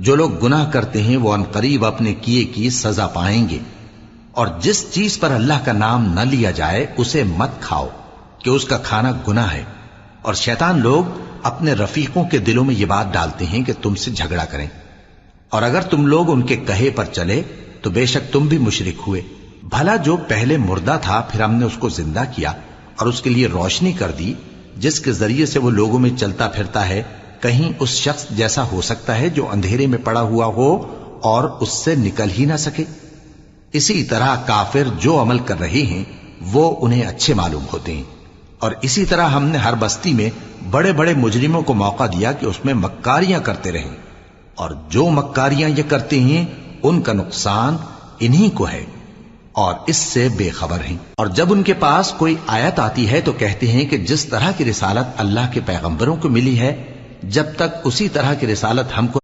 जो लोग गुनाह करते हैं वो अनकरीब अपने किए की सजा पाएंगे। और जिस चीज पर अल्लाह का नाम न लिया जाए उसे मत खाओ कि उसका खाना गुनाह है। और शैतान लोग अपने रफीकों के दिलों में ये बात डालते हैं कि तुमसे झगड़ा करें, और अगर तुम लोग उनके कहे पर चले तो बेशक तुम भी मुशरिक हुए। भला जो पहले मुर्दा था फिर हमने उसको जिंदा किया और उसके लिए रोशनी कर दी, जिसके जरिए से वो लोगों में चलता फिरता है, कहीं उस शख्स जैसा हो सकता है जो अंधेरे में पड़ा हुआ हो और उससे निकल ही ना सके। इसी तरह काफिर जो अमल कर रहे हैं वो उन्हें अच्छे मालूम होते हैं। और इसी तरह हमने हर बस्ती में बड़े बड़े मुजरिमों को मौका दिया कि उसमें मक्कारियां करते रहें, और जो मक्कारियां ये करते हैं उनका नुकसान इन्हीं को है और इससे बेखबर हैं। और जब उनके पास कोई आयत आती है तो कहते हैं कि जिस तरह की रिसालत अल्लाह के पैगंबरों को मिली है, जब तक उसी तरह की रिसालत हमको